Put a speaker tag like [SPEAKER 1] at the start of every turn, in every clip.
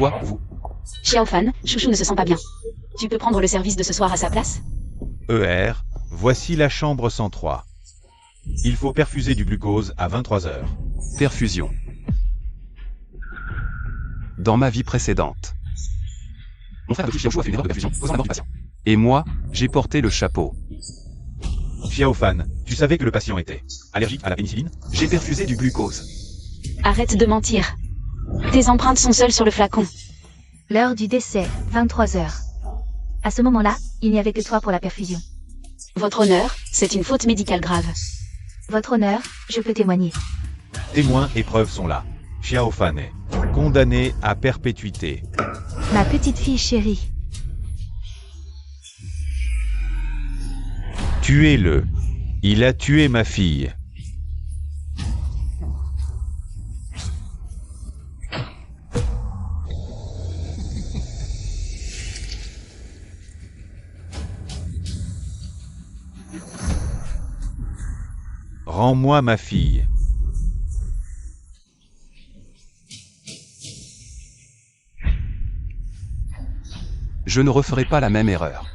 [SPEAKER 1] toi, vous.
[SPEAKER 2] Xiaofan, Chouchou ne se sent pas bien. Tu peux prendre le service de ce soir à sa place?
[SPEAKER 3] ER, voici la chambre 103. Il faut perfuser du glucose à 23h.
[SPEAKER 1] Perfusion. Dans ma vie précédente, mon frère petit Xiaoshu a fait une erreur de perfusion, causant la mort du patient. Et moi, j'ai porté le chapeau.
[SPEAKER 3] Xiaofan, tu savais que le patient était allergique à la pénicilline?
[SPEAKER 1] J'ai perfusé du glucose.
[SPEAKER 2] Arrête de mentir. Tes empreintes sont seules sur le flacon.
[SPEAKER 4] L'heure du décès, 23h. À ce moment-là, il n'y avait que toi pour la perfusion.
[SPEAKER 2] Votre honneur, c'est une faute médicale grave.
[SPEAKER 4] Votre honneur, je peux témoigner.
[SPEAKER 3] Témoins et preuves sont là. Xiaofan est condamné à perpétuité.
[SPEAKER 4] Ma petite fille chérie.
[SPEAKER 3] Tuez-le. Il a tué ma fille. Rends-moi ma fille.
[SPEAKER 1] Je ne referai pas la même erreur.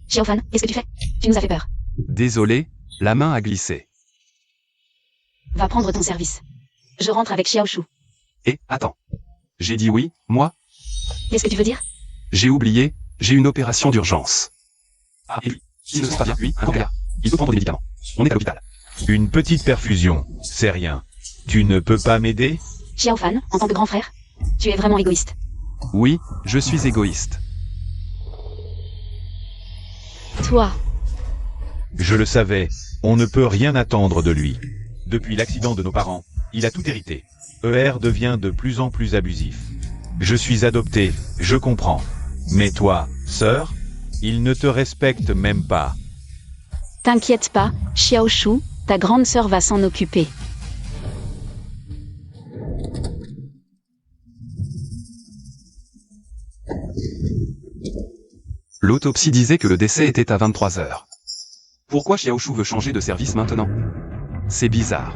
[SPEAKER 2] Xiaofan, qu'est-ce que tu fais? Tu nous as fait peur.
[SPEAKER 1] Désolé, la main a glissé.
[SPEAKER 2] Va prendre ton service. Je rentre avec Xiaoshu.
[SPEAKER 1] Et, attends. J'ai dit oui, moi?
[SPEAKER 2] Qu'est-ce que tu veux dire?
[SPEAKER 1] J'ai oublié, j'ai une opération d'urgence. Ah, et lui, il ne se passe pas bien, lui, un cancre. Il peut prendre des médicaments. On est à l'hôpital.
[SPEAKER 3] Une petite perfusion, c'est rien. Tu ne peux pas m'aider?
[SPEAKER 2] Xiaofan, en tant que grand frère, tu es vraiment égoïste.
[SPEAKER 1] Oui, je suis égoïste.
[SPEAKER 2] Toi,
[SPEAKER 3] Je le savais, on ne peut rien attendre de lui. Depuis l'accident de nos parents, il a tout hérité. ER devient de plus en plus abusif. Je suis adopté, je comprends. Mais toi, sœur, il ne te respecte même pas.
[SPEAKER 2] t'inquiète pas, Xiaoshu, ta grande sœur va s'en occuper.
[SPEAKER 1] L'autopsie disait que le décès était à 23h. Pourquoi Xiaoshu veut changer de service maintenant? C'est bizarre.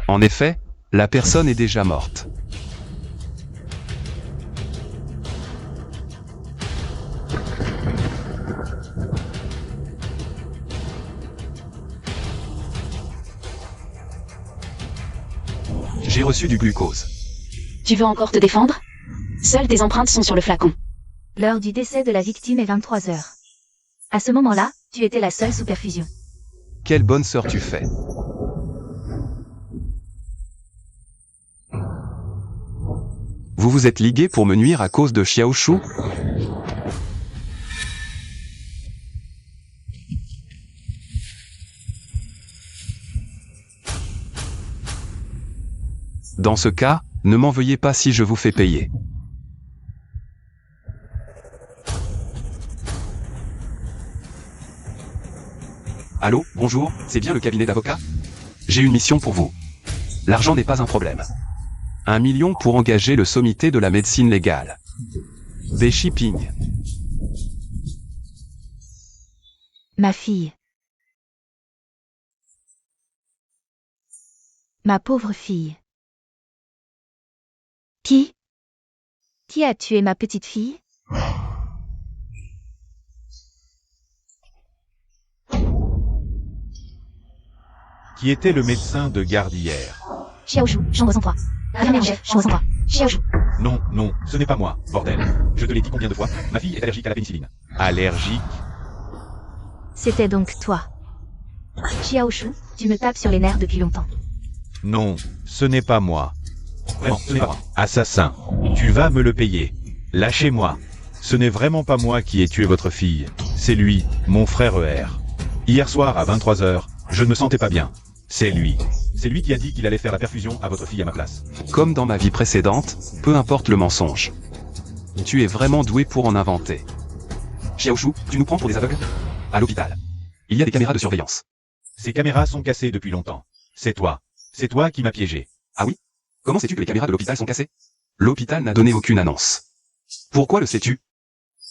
[SPEAKER 1] En effet, la personne est déjà morte. J'ai reçu du glucose.
[SPEAKER 2] Tu veux encore te défendre? Seules tes empreintes sont sur le flacon.
[SPEAKER 4] L'heure du décès de la victime est 23h. À ce moment-là, tu étais la seule sous perfusion.
[SPEAKER 1] Quelle bonne sœur tu fais. Vous vous êtes ligué pour me nuire à cause de Xiaoshu? Dans ce cas, ne m'en veuillez pas si je vous fais payer. Allô, bonjour, c'est bien le cabinet d'avocat? J'ai une mission pour vous. L'argent n'est pas un problème. 1 million pour engager le sommité de la médecine légale. Des shipping.
[SPEAKER 4] Ma fille. Ma pauvre fille. Qui a tué ma petite fille?
[SPEAKER 3] Qui était le médecin de garde hier?
[SPEAKER 4] Xiaoshu, chambre 103. Infirmière en chef, chambre 103. Xiaoshu.
[SPEAKER 3] Non, non, ce n'est pas moi, bordel. Je te l'ai dit combien de fois? Ma fille est allergique à la pénicilline. Allergique?
[SPEAKER 4] C'était donc toi. Xiaoshu, tu me tapes sur les nerfs depuis longtemps.
[SPEAKER 3] Non, ce n'est pas moi. Vraiment, ce n'est pas moi. Assassin, tu vas me le payer. Lâchez-moi. Ce n'est vraiment pas moi qui ai tué votre fille. C'est lui, mon frère ER. Hier soir à 23h, je ne me sentais pas bien. C'est lui. C'est lui qui a dit qu'il allait faire la perfusion à votre fille à ma place.
[SPEAKER 1] Comme dans ma vie précédente, peu importe le mensonge. Tu es vraiment doué pour en inventer. Xiaoshu, tu nous prends pour des aveugles? À l'hôpital. Il y a des caméras de surveillance.
[SPEAKER 3] Ces caméras sont cassées depuis longtemps. C'est toi. c'est toi qui m'as piégé.
[SPEAKER 1] Ah oui? Comment sais-tu que les caméras de l'hôpital sont cassées? L'hôpital n'a donné aucune annonce. Pourquoi le sais-tu?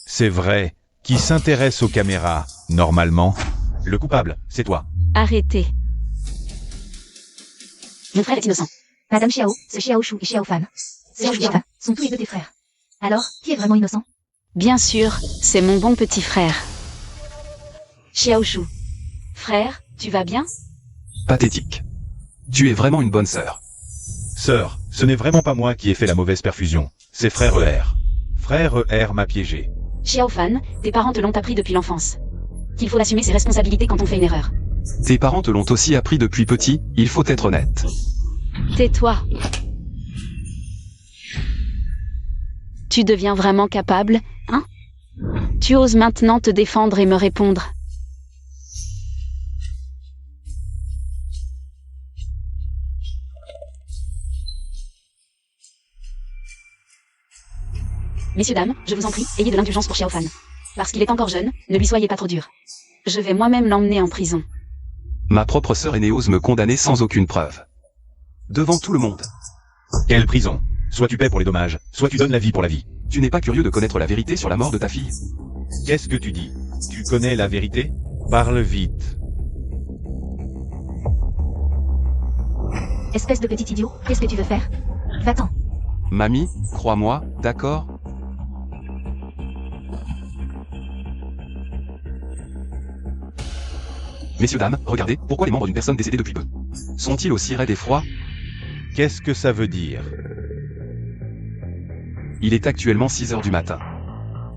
[SPEAKER 3] C'est vrai. Qui s'intéresse aux caméras, normalement? Le coupable, c'est toi.
[SPEAKER 2] Arrêtez.
[SPEAKER 4] Mon frère est innocent. Madame Xiao, ce Xiao Shu et Xiao Fan. Ce Xiao Shu et Xiao Fan sont tous les deux tes frères. Alors, qui est vraiment innocent?
[SPEAKER 2] Bien sûr, c'est mon bon petit frère. Xiaoshu. Frère, tu vas bien?
[SPEAKER 1] Pathétique. Tu es vraiment une bonne sœur.
[SPEAKER 3] Sœur, ce n'est vraiment pas moi qui ai fait la mauvaise perfusion. C'est frère ER. Frère ER m'a piégé.
[SPEAKER 2] Xiaofan, tes parents te l'ont appris depuis l'enfance. Qu'il faut assumer ses responsabilités quand on fait une erreur.
[SPEAKER 1] Tes parents te l'ont aussi appris depuis petit, il faut être honnête.
[SPEAKER 2] Tais-toi. Tu deviens vraiment capable, hein? Tu oses maintenant te défendre et me répondre. Messieurs, dames, je vous en prie, ayez de l'indulgence pour Xiaofan. Parce qu'il est encore jeune, ne lui soyez pas trop dur. Je vais moi-même l'emmener en prison.
[SPEAKER 1] Ma propre sœur aînée ose me condamner sans aucune preuve. Devant tout le monde.
[SPEAKER 3] Quelle prison? Soit tu paies pour les dommages, soit tu donnes la vie pour la vie.
[SPEAKER 1] Tu n'es pas curieux de connaître la vérité sur la mort de ta fille?
[SPEAKER 3] Qu'est-ce que tu dis? Tu connais la vérité? Parle vite.
[SPEAKER 4] Espèce de petit idiot, qu'est-ce que tu veux faire? Va-t'en.
[SPEAKER 1] Mamie, crois-moi, d'accord? Messieurs, dames, regardez, pourquoi les membres d'une personne décédée depuis peu sont-ils aussi raides et froids?
[SPEAKER 3] Qu'est-ce que ça veut dire?
[SPEAKER 1] Il est actuellement 6 heures du matin.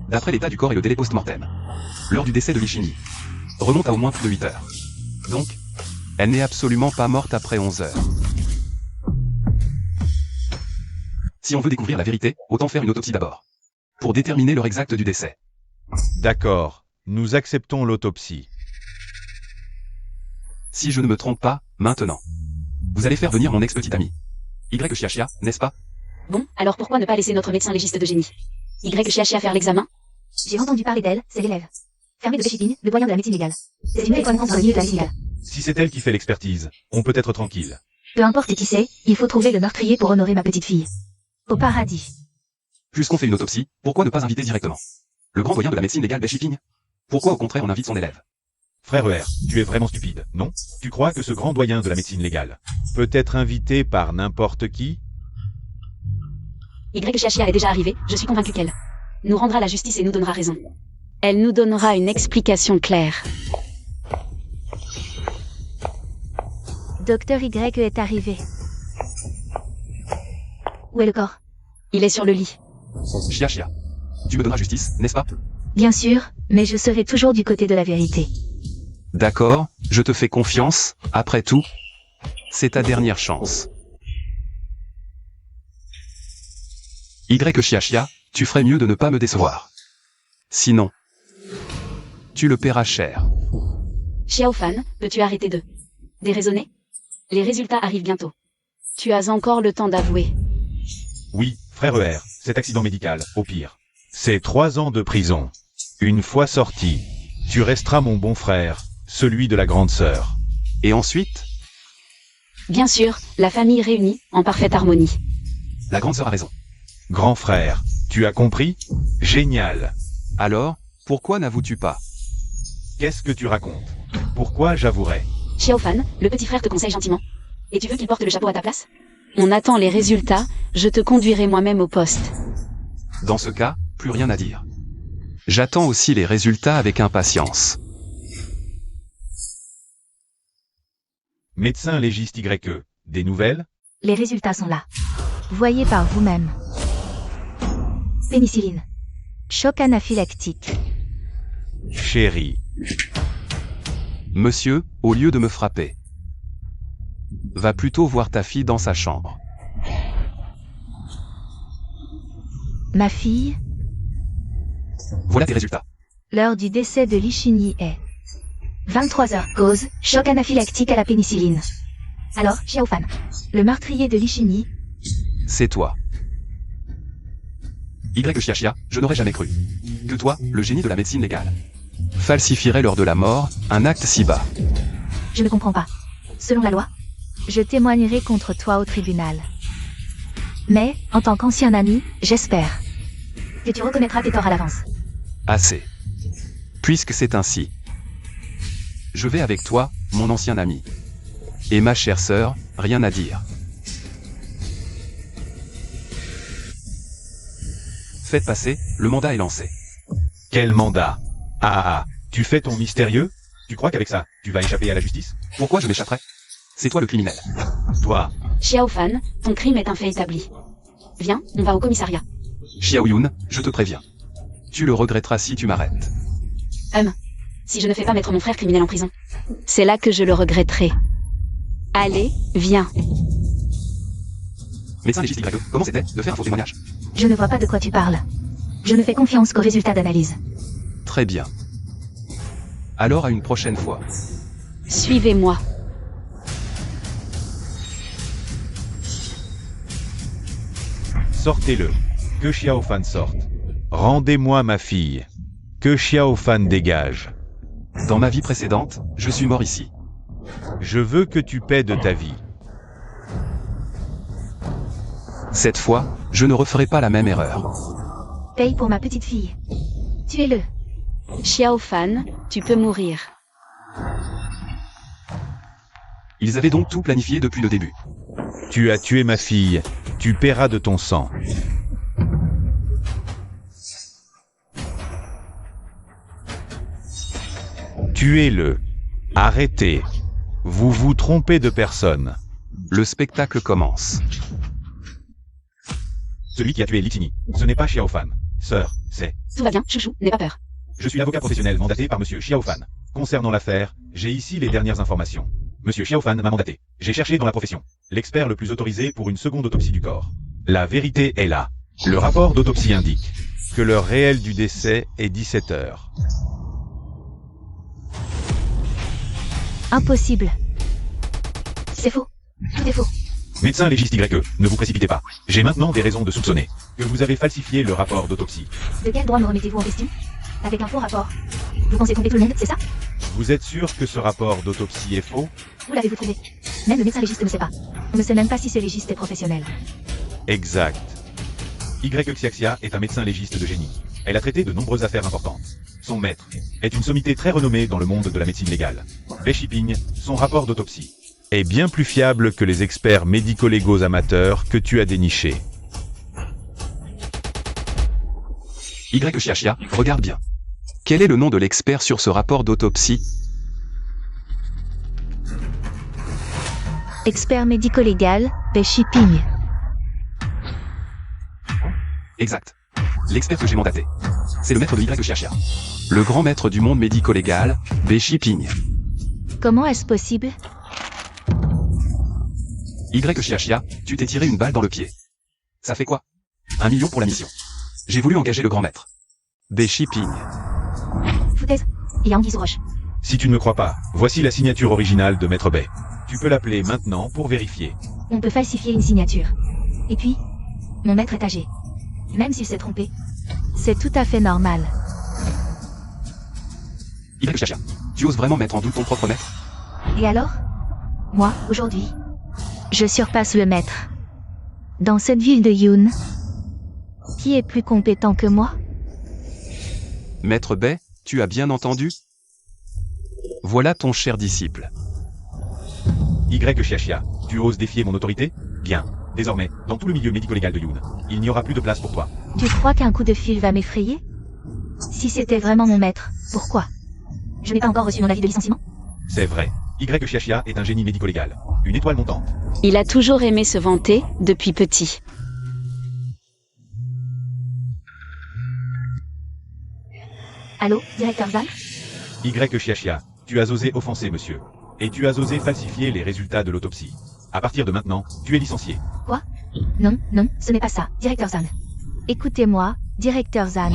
[SPEAKER 1] D'après l'état du corps et le délai post-mortem, l'heure du décès de Lichini remonte à au moins plus de 8 heures. Donc, elle n'est absolument pas morte après 11 heures. Si on veut découvrir la vérité, autant faire une autopsie d'abord. Pour déterminer l'heure exacte du décès.
[SPEAKER 3] D'accord, nous acceptons l'autopsie.
[SPEAKER 1] Si je ne me trompe pas, maintenant. Vous allez faire venir mon ex-petite amie. Y Xiaxia, n'est-ce pas?
[SPEAKER 2] Bon, alors pourquoi ne pas laisser notre médecin légiste de génie Y Xiaxia faire l'examen?
[SPEAKER 4] J'ai entendu parler d'elle, c'est l'élève. Fermé de Beijing, le doyen de la médecine légale. C'est une référence dans le milieu de la médecine légale.
[SPEAKER 3] Si c'est elle qui fait l'expertise, on peut être tranquille.
[SPEAKER 4] Peu importe qui c'est, il faut trouver le meurtrier pour honorer ma petite fille. Au paradis.
[SPEAKER 1] Puisqu'on fait une autopsie, pourquoi ne pas inviter directement le grand doyen de la médecine légale Beijing? Pourquoi au contraire on invite son élève?
[SPEAKER 3] Frère ER, tu es vraiment stupide, non? Tu crois que ce grand doyen de la médecine légale peut être invité par n'importe qui?
[SPEAKER 2] Y Xiaxia est déjà arrivée, je suis convaincu qu'elle nous rendra la justice et nous donnera raison. Elle nous donnera une explication claire.
[SPEAKER 4] Docteur Y est arrivé. Où est le corps?
[SPEAKER 2] Il est sur le lit.
[SPEAKER 1] Xiaxia. Tu me donneras justice, n'est-ce pas?
[SPEAKER 4] Bien sûr, mais je serai toujours du côté de la vérité.
[SPEAKER 1] D'accord, je te fais confiance, après tout. C'est ta dernière chance. Y Xiaxia, tu ferais mieux de ne pas me décevoir. Sinon, tu le paieras cher.
[SPEAKER 2] Xiaofan, peux-tu arrêter de déraisonner? Les résultats arrivent bientôt. Tu as encore le temps d'avouer.
[SPEAKER 3] Oui, frère ER, cet accident médical, au pire. C'est 3 ans de prison. Une fois sorti, tu resteras mon bon frère, celui de la grande sœur.
[SPEAKER 1] Et ensuite,
[SPEAKER 2] Bien sûr, la famille réunie, en parfaite harmonie.
[SPEAKER 1] la grande sœur a raison.
[SPEAKER 3] Grand frère, tu as compris? Génial.
[SPEAKER 1] Alors, pourquoi n'avoues-tu pas?
[SPEAKER 3] Qu'est-ce que tu racontes? Pourquoi j'avouerais?
[SPEAKER 2] Xiaofan, le petit frère te conseille gentiment. Et tu veux qu'il porte le chapeau à ta place? On attend les résultats, je te conduirai moi-même au poste.
[SPEAKER 1] Dans ce cas, plus rien à dire. J'attends aussi les résultats avec impatience.
[SPEAKER 3] Médecin légiste YE, des nouvelles?
[SPEAKER 4] Les résultats sont là. Voyez par vous-même. Pénicilline. Choc anaphylactique.
[SPEAKER 3] Chérie.
[SPEAKER 1] Monsieur, au lieu de me frapper, va plutôt voir ta fille dans sa chambre.
[SPEAKER 4] Ma fille,
[SPEAKER 1] Voilà tes résultats.
[SPEAKER 4] l'heure du décès de Lichini est 23h. Cause, choc anaphylactique à la pénicilline. Alors, Xiaofan, le meurtrier de Lichini,
[SPEAKER 1] C'est toi. Y Xiaxia, je n'aurais jamais cru que toi, le génie de la médecine légale, falsifierais lors de la mort un acte si bas.
[SPEAKER 4] je ne comprends pas. Selon la loi, Je témoignerai contre toi au tribunal. Mais, en tant qu'ancien ami, j'espère que tu reconnaîtras tes torts à l'avance.
[SPEAKER 1] Assez. Puisque c'est ainsi. Je vais avec toi, mon ancien ami. Et ma chère sœur, rien à dire. Faites passer, le mandat est lancé.
[SPEAKER 3] Quel mandat? Tu fais ton mystérieux? Tu crois qu'avec ça, tu vas échapper à la justice?
[SPEAKER 1] Pourquoi je m'échapperais? C'est toi le criminel.
[SPEAKER 3] Toi,
[SPEAKER 2] Xiao Fan, ton crime est un fait établi. Viens, on va au commissariat.
[SPEAKER 1] Xiao Yun, je te préviens. Tu le regretteras si tu m'arrêtes.
[SPEAKER 2] Si je ne fais pas mettre mon frère criminel en prison, c'est là que je le regretterai. Allez, viens.
[SPEAKER 1] Médecin légiste Y, comment c'était de faire un faux témoignage?
[SPEAKER 4] Je ne vois pas de quoi tu parles. Je ne fais confiance qu'aux résultats d'analyse.
[SPEAKER 1] Très bien. Alors à une prochaine fois.
[SPEAKER 2] Suivez-moi.
[SPEAKER 3] sortez-le. Que Xiao Fan sorte. Rendez-moi ma fille. Que Xiao Fan dégage.
[SPEAKER 1] Dans ma vie précédente, je suis mort ici.
[SPEAKER 3] Je veux que tu paies de ta vie.
[SPEAKER 1] Cette fois, je ne referai pas la même erreur.
[SPEAKER 4] Paye pour ma petite fille. Tuez-le.
[SPEAKER 2] Xiao Fan, tu peux mourir.
[SPEAKER 1] Ils avaient donc tout planifié depuis le début.
[SPEAKER 3] Tu as tué ma fille. Tu paieras de ton sang. Tuez-le. Arrêtez. Vous vous trompez de personne.
[SPEAKER 1] Le spectacle commence.
[SPEAKER 3] Celui qui a tué Litini, ce n'est pas Xiao Fan. Sœur, c'est...
[SPEAKER 2] Tout va bien, chouchou, n'aie pas peur.
[SPEAKER 3] Je suis l'avocat professionnel mandaté par Monsieur Xiao Fan. Concernant l'affaire, j'ai ici les dernières informations. Monsieur Xiao Fan m'a mandaté. J'ai cherché dans la profession l'expert le plus autorisé pour une seconde autopsie du corps. La vérité est là. Le rapport d'autopsie indique que l'heure réelle du décès est 17 heures.
[SPEAKER 4] Impossible. C'est faux. Tout est faux.
[SPEAKER 3] Médecin légiste YE, ne vous précipitez pas. J'ai maintenant des raisons de soupçonner que vous avez falsifié le rapport d'autopsie.
[SPEAKER 4] De quel droit me remettez-vous en question? Avec un faux rapport. Vous pensez tromper tout le monde, c'est ça?
[SPEAKER 3] Vous êtes sûr que ce rapport d'autopsie est faux?
[SPEAKER 4] Où l'avez-vous trouvé? Même le médecin légiste ne sait pas. On ne sait même pas si ce légiste est professionnel.
[SPEAKER 3] Exact. YE Xiaxia est un médecin légiste de génie. Elle a traité de nombreuses affaires importantes. Son maître est une sommité très renommée dans le monde de la médecine légale. Bei Shiping, son rapport d'autopsie est bien plus fiable que les experts médico-légaux amateurs que tu as dénichés.
[SPEAKER 1] Y Xiaxia, regarde bien. Quel est le nom de l'expert sur ce rapport d'autopsie?
[SPEAKER 4] Expert médico-légal, Bei Shiping.
[SPEAKER 1] Exact. L'expert que j'ai mandaté. C'est le maître de Y Xiaxia. Le grand maître du monde médico-légal, Bei Shiping.
[SPEAKER 4] Comment est-ce possible?
[SPEAKER 1] Y Xiaxia, tu t'es tiré une balle dans le pied. Ça fait quoi? 1 million pour la mission. J'ai voulu engager le grand maître. Bei Shiping.
[SPEAKER 4] Foutaise. Il y a Anguille sous roche.
[SPEAKER 3] Si tu ne me crois pas, voici la signature originale de Maître Bei. Tu peux l'appeler maintenant pour vérifier.
[SPEAKER 4] On peut falsifier une signature. Et puis, mon maître est âgé. Même s'il s'est trompé. C'est tout à fait normal.
[SPEAKER 1] Y Xiaxia, tu oses vraiment mettre en doute ton propre maître?
[SPEAKER 4] Et alors? Moi, aujourd'hui, je surpasse le maître. Dans cette ville de Yun, qui est plus compétent que moi?
[SPEAKER 1] Maître Bei, tu as bien entendu? Voilà ton cher disciple.
[SPEAKER 3] Y Xiaxia, tu oses défier mon autorité? Bien. Désormais, dans tout le milieu médico-légal de Yun, il n'y aura plus de place pour toi.
[SPEAKER 4] Tu crois qu'un coup de fil va m'effrayer? Si c'était vraiment mon maître, pourquoi? Je n'ai pas encore reçu mon avis de licenciement?
[SPEAKER 3] C'est vrai. Y Xiaxia est un génie médico-légal. Une étoile montante.
[SPEAKER 2] Il a toujours aimé se vanter, depuis petit.
[SPEAKER 4] Allô, directeur Zan?
[SPEAKER 3] Y Xiaxia, tu as osé offenser monsieur. Et tu as osé falsifier les résultats de l'autopsie. À partir de maintenant, tu es licencié.
[SPEAKER 4] Quoi? Non, non, ce n'est pas ça, directeur Zan. Écoutez-moi, directeur Zan.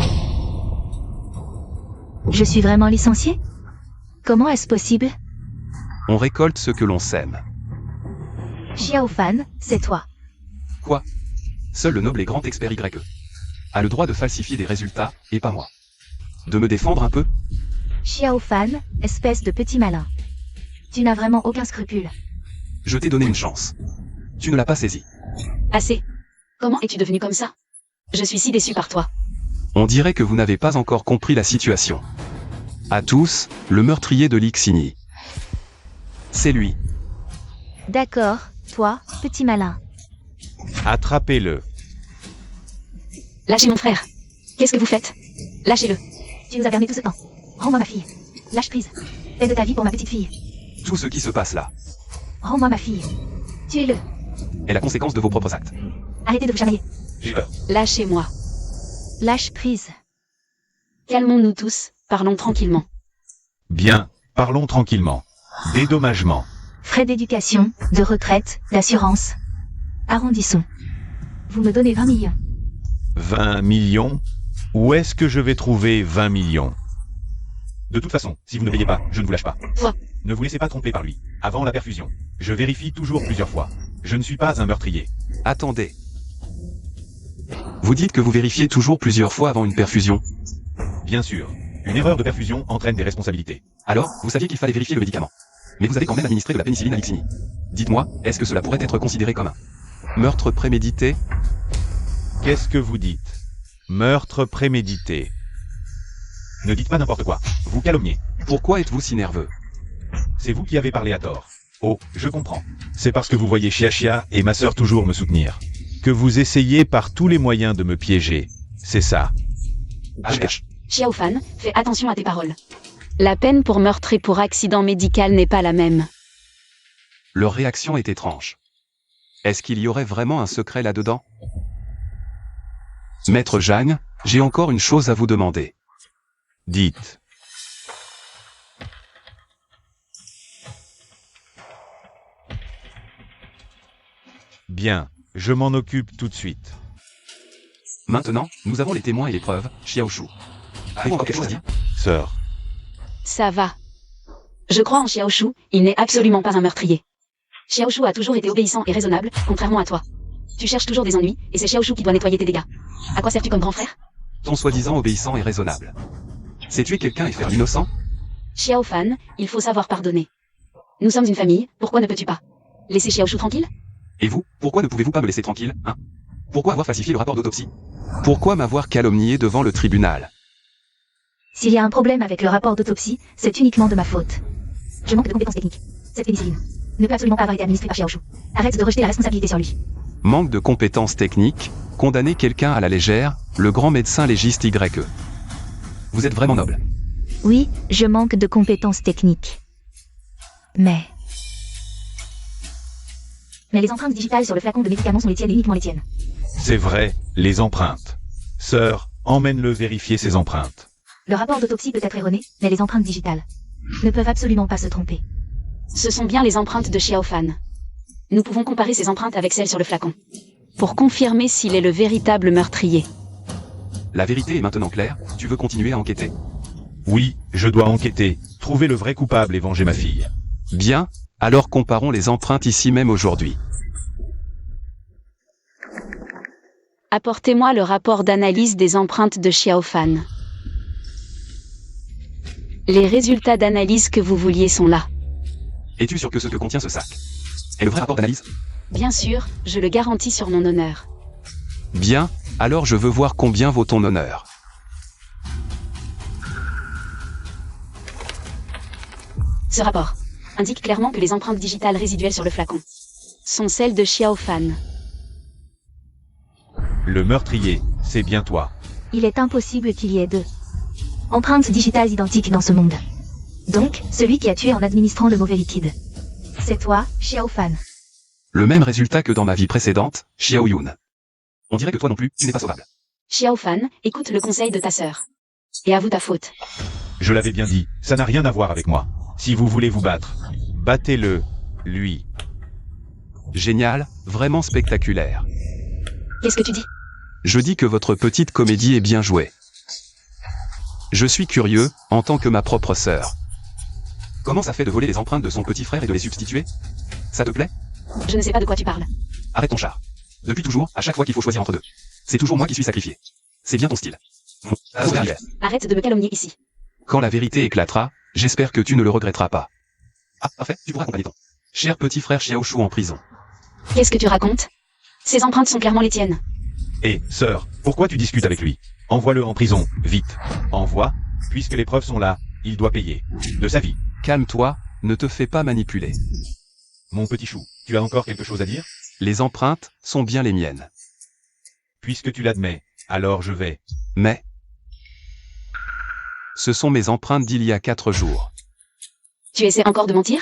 [SPEAKER 4] Je suis vraiment licencié? Comment est-ce possible?
[SPEAKER 1] On récolte ce que l'on sème.
[SPEAKER 4] Xiao Fan, c'est toi.
[SPEAKER 1] Quoi? Seul le noble et grand expert YE a le droit de falsifier des résultats, et pas moi. De me défendre un peu?
[SPEAKER 4] Xiao Fan, espèce de petit malin. Tu n'as vraiment aucun scrupule.
[SPEAKER 1] Je t'ai donné une chance. Tu ne l'as pas saisie.
[SPEAKER 2] Assez. Comment es-tu devenu comme ça? Je suis si déçu par toi.
[SPEAKER 1] On dirait que vous n'avez pas encore compris la situation. À tous, le meurtrier de Lixini. C'est lui.
[SPEAKER 4] D'accord, toi, petit malin.
[SPEAKER 3] Attrapez-le.
[SPEAKER 2] Lâchez mon frère. Qu'est-ce que vous faites? Lâchez-le.
[SPEAKER 4] Tu nous as permis tout ce temps. Rends-moi ma fille. Lâche prise. Fais de ta vie pour ma petite fille.
[SPEAKER 1] Tout ce qui se passe là
[SPEAKER 4] Rends-moi ma fille. Tuez-le.
[SPEAKER 1] est la conséquence de vos propres actes.
[SPEAKER 4] Arrêtez de vous chamailler.
[SPEAKER 1] J'ai peur.
[SPEAKER 2] Lâchez-moi.
[SPEAKER 4] Lâche prise.
[SPEAKER 2] Calmons-nous tous, parlons tranquillement.
[SPEAKER 3] Bien, parlons tranquillement. Dédommagement.
[SPEAKER 4] Frais d'éducation, de retraite, d'assurance. Arrondissons. Vous me donnez 20 millions.
[SPEAKER 3] 20 millions? Où est-ce que je vais trouver 20 millions? De toute façon, si vous ne payez pas, je ne vous lâche pas.
[SPEAKER 2] Quoi?
[SPEAKER 3] Ne vous laissez pas tromper par lui. Avant la perfusion, je vérifie toujours plusieurs fois. Je ne suis pas un meurtrier.
[SPEAKER 1] Attendez. Vous dites que vous vérifiez toujours plusieurs fois avant une perfusion.
[SPEAKER 3] Bien sûr, une erreur de perfusion entraîne des responsabilités.
[SPEAKER 1] Alors, vous saviez qu'il fallait vérifier le médicament. Mais vous avez quand même administré de la pénicilline à Lixini. Dites-moi, est-ce que cela pourrait être considéré comme un meurtre prémédité?
[SPEAKER 3] Qu'est-ce que vous dites? Meurtre prémédité. Ne dites pas n'importe quoi. Vous calomniez.
[SPEAKER 1] Pourquoi êtes-vous si nerveux?
[SPEAKER 3] C'est vous qui avez parlé à tort. Oh, je comprends. C'est parce que vous voyez Chia et ma sœur toujours me soutenir. Que vous essayez par tous les moyens de me piéger. C'est ça.
[SPEAKER 1] HH.
[SPEAKER 2] Xiao Fan, fais attention à tes paroles. La peine pour meurtre et pour accident médical n'est pas la même.
[SPEAKER 1] Leur réaction est étrange. Est-ce qu'il y aurait vraiment un secret là-dedans? Maître Jeanne, j'ai encore une chose à vous demander.
[SPEAKER 3] Dites. Bien, je m'en occupe tout de suite.
[SPEAKER 1] Maintenant, nous avons les témoins et les preuves, Xiaoshu. Avez-vous encore quelque chose à dire?
[SPEAKER 3] Sœur,
[SPEAKER 2] Ça va. Je crois en Xiaoshu, il n'est absolument pas un meurtrier. Xiaoshu a toujours été obéissant et raisonnable, contrairement à toi. Tu cherches toujours des ennuis, et c'est Xiaoshu qui doit nettoyer tes dégâts. À quoi sers-tu comme grand frère?
[SPEAKER 1] Ton soi-disant obéissant et raisonnable. C'est tuer quelqu'un et faire l'innocent?
[SPEAKER 2] Xiao Fan, il faut savoir pardonner. Nous sommes une famille, pourquoi ne peux-tu pas laisser Xiaoshu tranquille?
[SPEAKER 1] Et vous, pourquoi ne pouvez-vous pas me laisser tranquille, hein? Pourquoi avoir falsifié le rapport d'autopsie? Pourquoi m'avoir calomnié devant le tribunal?
[SPEAKER 4] S'il y a un problème avec le rapport d'autopsie, c'est uniquement de ma faute. Je manque de compétences techniques. Cette pénicilline ne peut absolument pas avoir été administrée par Xiaoshu. Arrête de rejeter la responsabilité sur lui.
[SPEAKER 1] Manque de compétences techniques, condamner quelqu'un à la légère, le grand médecin légiste YE. Vous êtes vraiment noble.
[SPEAKER 4] Oui, je manque de compétences techniques. Mais les empreintes digitales sur le flacon de médicaments sont les tiennes et uniquement les tiennes.
[SPEAKER 3] c'est vrai, les empreintes. Sœur, emmène-le vérifier ses empreintes.
[SPEAKER 4] Le rapport d'autopsie peut être erroné, mais les empreintes digitales ne peuvent absolument pas se tromper.
[SPEAKER 2] Ce sont bien les empreintes de Xiao Fan. Nous pouvons comparer ces empreintes avec celles sur le flacon. Pour confirmer s'il est le véritable meurtrier.
[SPEAKER 1] La vérité est maintenant claire, tu veux continuer à enquêter?
[SPEAKER 3] Oui, je dois enquêter, trouver le vrai coupable et venger ma fille.
[SPEAKER 1] Bien, alors comparons les empreintes ici même aujourd'hui.
[SPEAKER 2] Apportez-moi le rapport d'analyse des empreintes de Xiao Fan. Les résultats d'analyse que vous vouliez sont là.
[SPEAKER 1] Es-tu sûr que ce que contient ce sac est le vrai rapport d'analyse?
[SPEAKER 2] Bien sûr, je le garantis sur mon honneur.
[SPEAKER 1] Bien, alors je veux voir combien vaut ton honneur.
[SPEAKER 2] Ce rapport indique clairement que les empreintes digitales résiduelles sur le flacon sont celles de Xiao Fan.
[SPEAKER 3] Le meurtrier, c'est bien toi.
[SPEAKER 4] Il est impossible qu'il y ait deux empreintes digitales identiques dans ce monde. Donc, celui qui a tué en administrant le mauvais liquide. C'est toi, Xiao Fan.
[SPEAKER 1] Le même résultat que dans ma vie précédente, Xiao Yun. On dirait que toi non plus, tu n'es pas sauvable.
[SPEAKER 2] Xiao Fan, écoute le conseil de ta sœur. Et avoue ta faute.
[SPEAKER 3] Je l'avais bien dit, ça n'a rien à voir avec moi. Si vous voulez vous battre, battez-le, lui.
[SPEAKER 1] Génial, vraiment spectaculaire.
[SPEAKER 2] Qu'est-ce que tu dis?
[SPEAKER 1] Je dis que votre petite comédie est bien jouée. Je suis curieux, en tant que ma propre sœur. Comment ça fait de voler les empreintes de son petit frère et de les substituer? Ça te plaît?
[SPEAKER 2] Je ne sais pas de quoi tu parles.
[SPEAKER 1] Arrête ton char. Depuis toujours, à chaque fois qu'il faut choisir entre deux. C'est toujours moi qui suis sacrifié. C'est bien ton style.
[SPEAKER 2] Arrête de me calomnier ici.
[SPEAKER 1] Quand la vérité éclatera, j'espère que tu ne le regretteras pas. Ah, parfait, tu pourras accompagner ton Cher petit frère Xiaoshu en prison.
[SPEAKER 2] Qu'est-ce que tu racontes? Ces empreintes sont clairement les tiennes.
[SPEAKER 3] Hé, sœur, pourquoi tu discutes avec lui? Envoie-le en prison, vite. Envoie, puisque les preuves sont là, il doit payer. De sa vie.
[SPEAKER 1] Calme-toi, ne te fais pas manipuler.
[SPEAKER 3] Mon petit chou, tu as encore quelque chose à dire?
[SPEAKER 1] Les empreintes sont bien les miennes.
[SPEAKER 3] Puisque tu l'admets, alors je vais.
[SPEAKER 1] Mais... ce sont mes empreintes d'il y a 4 jours.
[SPEAKER 2] Tu essaies encore de mentir?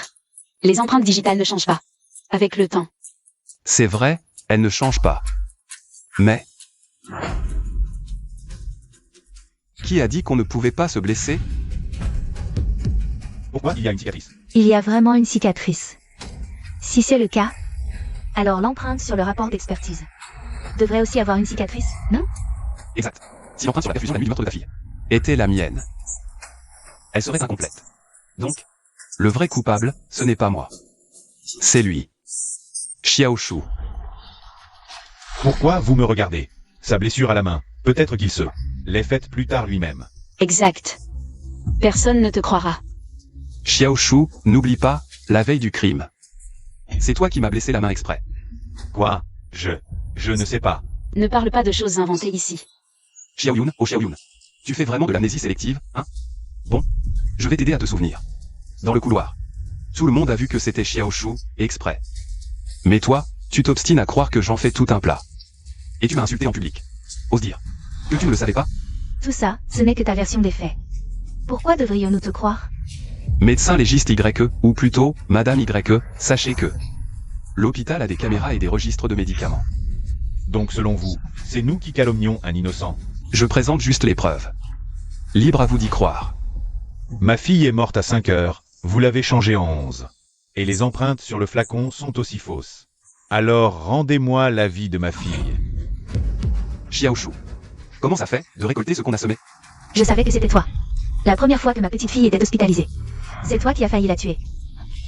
[SPEAKER 2] Les empreintes digitales ne changent pas. Avec le temps.
[SPEAKER 1] C'est vrai, elles ne changent pas. Mais... qui a dit qu'on ne pouvait pas se blesser?
[SPEAKER 3] Pourquoi il y a une cicatrice?
[SPEAKER 4] Il y a vraiment une cicatrice. Si c'est le cas, alors l'empreinte sur le rapport d'expertise devrait aussi avoir une cicatrice, non?
[SPEAKER 1] Exact. Si l'empreinte sur la perfusion la nuit du meurtre de ta fille était la mienne, elle serait incomplète. Donc, le vrai coupable, ce n'est pas moi. C'est lui. Xiaoshu.
[SPEAKER 3] Pourquoi vous me regardez? Sa blessure à la main, peut-être qu'il se l'est faite plus tard lui-même.
[SPEAKER 2] Exact. Personne ne te croira.
[SPEAKER 1] Xiaoshu, n'oublie pas, la veille du crime. C'est toi qui m'as blessé la main exprès.
[SPEAKER 3] Quoi? Je ne sais pas.
[SPEAKER 2] Ne parle pas de choses inventées ici.
[SPEAKER 1] Xiaoyun, oh Xiaoyun. Tu fais vraiment de l'amnésie sélective, hein? Bon, je vais t'aider à te souvenir. Dans le couloir. Tout le monde a vu que c'était Xiaoshu, exprès. Mais toi, tu t'obstines à croire que j'en fais tout un plat. Et tu m'as insulté en public. Ose dire que tu ne le savais pas?
[SPEAKER 4] Tout ça, ce n'est que ta version des faits. Pourquoi devrions-nous te croire?
[SPEAKER 1] Médecin légiste YE, ou plutôt, Madame YE, sachez que l'hôpital a des caméras et des registres de médicaments.
[SPEAKER 3] Donc selon vous, c'est nous qui calomnions un innocent.
[SPEAKER 1] Je présente juste les preuves. Libre à vous d'y croire.
[SPEAKER 3] Ma fille est morte à 5 heures, vous l'avez changée en 11. Et les empreintes sur le flacon sont aussi fausses. Alors rendez-moi la vie de ma fille.
[SPEAKER 1] Xiaoshu. Comment ça fait de récolter ce qu'on a semé?
[SPEAKER 4] Je savais que c'était toi. La première fois que ma petite fille était hospitalisée. C'est toi qui as failli la tuer.